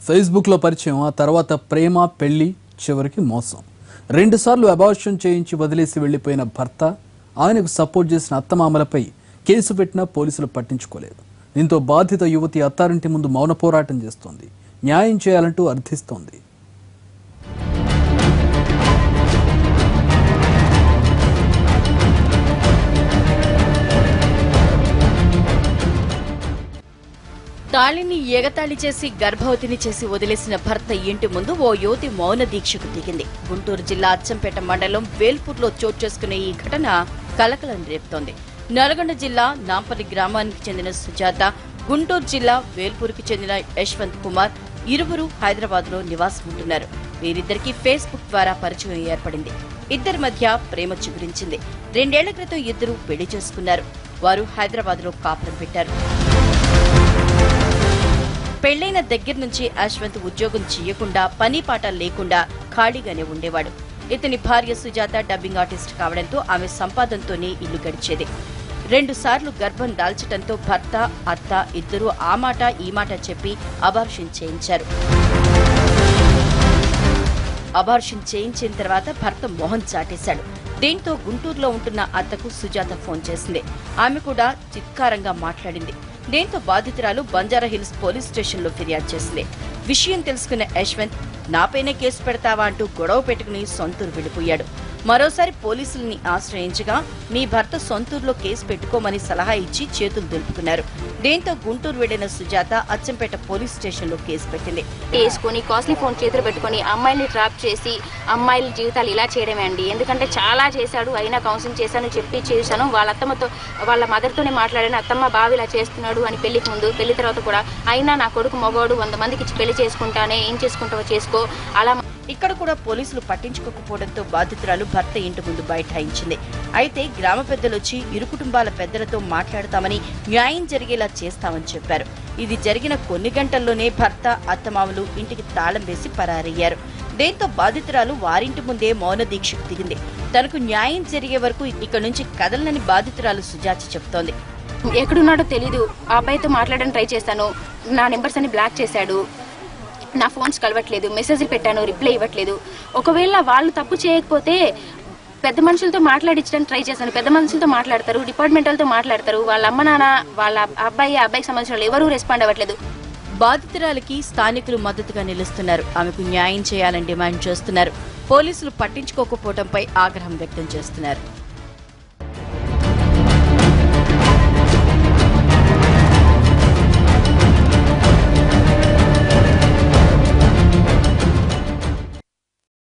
ఫేస్బుక్లో పరిచయం, ఆ తర్వాత ప్రేమ, పెళ్లి, చివరికి మోసం. 2 సార్లు అబార్షన్ చేయించి వదిలేసి వెళ్లిపోయిన భర్త, ఆయనకు సపోర్ట్ చేసిన అత్తమామలపై కేసు పెట్టినా పోలీసులు పట్టించుకోలేదు. దీంతో బాధిత యువతి అత్తారింటి ముందు మౌన పోరాటం చేస్తోంది. న్యాయం చేయాలంటూ అర్థిస్తోంది. తాళిని ఎగతాళి చేసి గర్భవతిని చేసి వదిలేసిన భర్త ఇంటి ముందు ఓ యువతి మౌన దీక్షకు దిగింది. గుంటూరు జిల్లా అచ్చంపేట మండలం వేల్పూర్లో చోటు చేసుకునే ఈ ఘటన కలకలం రేపుతోంది. నల్గొండ జిల్లా నాంపల్లి గ్రామానికి చెందిన సుజాత, గుంటూరు జిల్లా వేల్పూర్కి చెందిన యశ్వంత్ కుమార్ ఇరువురు హైదరాబాద్లో నివాసం ఉంటున్నారు. వీరిద్దరికీ ఫేస్బుక్ ద్వారా పరిచయం ఏర్పడింది. ఇద్దరి మధ్య ప్రేమ చిగురించింది. 2 ఏళ్ల క్రితం ఇద్దరు పెళ్లి చేసుకున్నారు. వారు హైదరాబాద్లో కాపురం పెట్టారు. పెళ్లైన దగ్గర నుంచి యశ్వంత్ ఉద్యోగం చేయకుండా, పని పాట లేకుండా ఖాళీగానే ఉండేవాడు. ఇతని భార్య సుజాత డబ్బింగ్ ఆర్టిస్ట్ కావడంతో ఆమె సంపాదనతోనే ఇల్లు గడిచేది. 2 సార్లు గర్భం దాల్చడంతో భర్త, అత్త ఇద్దరూ ఆ మాట ఈ మాట చెప్పి అబార్షన్ చేయించారు. అబార్షన్ చేయించిన తర్వాత భర్త మొహం చాటేశాడు. దీంతో గుంటూరులో ఉంటున్న అత్తకు సుజాత ఫోన్ చేసింది. ఆమె కూడా చిత్కారంగా మాట్లాడింది. దీంతో బాధితురాలు బంజారాహిల్స్ పోలీస్ స్టేషన్లో ఫిర్యాదు చేసింది. విషయం తెలుసుకున్న యశ్వంత్, నాపైనే కేసు పెడతావా అంటూ గొడవ పెట్టుకుని సొంతూరు వెళ్లిపోయాడు. మరోసారి పోలీసుల్ని ఆశ్రయించగా మీ భర్త సొంతూరులో కేసు పెట్టుకోమని సలహా ఇచ్చి చేతులు దులుపుకున్నారు. దీంతో గుంటూరు వెళ్లిన సుజాత అచ్చంపేట పోలీస్ స్టేషన్లో కేసు పెట్టింది. వేసుకుని కాస్ట్లీ ఫోన్ చేతులు పెట్టుకుని అమ్మాయిల్ని ట్రాప్ చేసి అమ్మాయిల జీవితాలు ఇలా చేయడమే అండి. ఎందుకంటే చాలా చేశాడు, అయినా కౌన్సిలింగ్ చేశాను, చెప్పి చేశాను. వాళ్ళ అత్తమ్మతో, వాళ్ళ మదర్తోనే మాట్లాడాను. అత్తమ్మ బావి ఇలా చేస్తున్నాడు అని పెళ్లికి ముందు, పెళ్లి తర్వాత కూడా. అయినా నా కొడుకు మగవాడు, 100 మందికి ఇచ్చి పెళ్లి చేసుకుంటానే, ఏం చేసుకుంటావో చేసుకో అలా. ఇక్కడ కూడా పోలీసులు పట్టించుకోకపోవడంతో బాధితురాలు భర్త ఇంటి ముందు బైఠాయించింది. అయితే గ్రామ పెద్దలొచ్చి ఇరు కుటుంబాల పెద్దలతో మాట్లాడతామని, న్యాయం జరిగేలా చేస్తామని చెప్పారు. ఇది జరిగిన కొన్ని గంటల్లోనే భర్త, అత్తమామలు ఇంటికి తాళం వేసి పరారయ్యారు. దీంతో బాధితురాలు వారింటి ముందే మౌన దీక్షకు దిగింది. తనకు న్యాయం జరిగే వరకు ఇక్కడ నుంచి కదలనని బాధితురాలు సుజాత చెప్తోంది. ఎక్కడున్నాడో తెలీదు, ఆ అబ్బాయితో మాట్లాడడానికి ట్రై చేశాను. నా నెంబర్స్ అన్ని బ్లాక్ చేశాడు. నా ఫోన్స్ కలవట్లేదు, మెసేజ్లు పెట్టాను, రిప్లై ఇవ్వట్లేదు. ఒకవేళ వాళ్ళు తప్పు చేయకపోతే పెద్ద మనుషులతో మాట్లాడించడానికి ట్రై చేశాను. పెద్ద మనుషులతో మాట్లాడతారు, డిపార్ట్మెంటల్తో మాట్లాడతారు. వాళ్ళ అమ్మ నాన్న, వాళ్ళ అబ్బాయికి సంబంధించిన ఎవరూ రెస్పాండ్ అవ్వట్లేదు. బాధితురాలికి స్థానికులు మద్దతుగా నిలుస్తున్నారు. ఆమెకు న్యాయం చేయాలని డిమాండ్ చేస్తున్నారు. పోలీసులు పట్టించుకోకపోవడంపై ఆగ్రహం వ్యక్తం చేస్తున్నారు.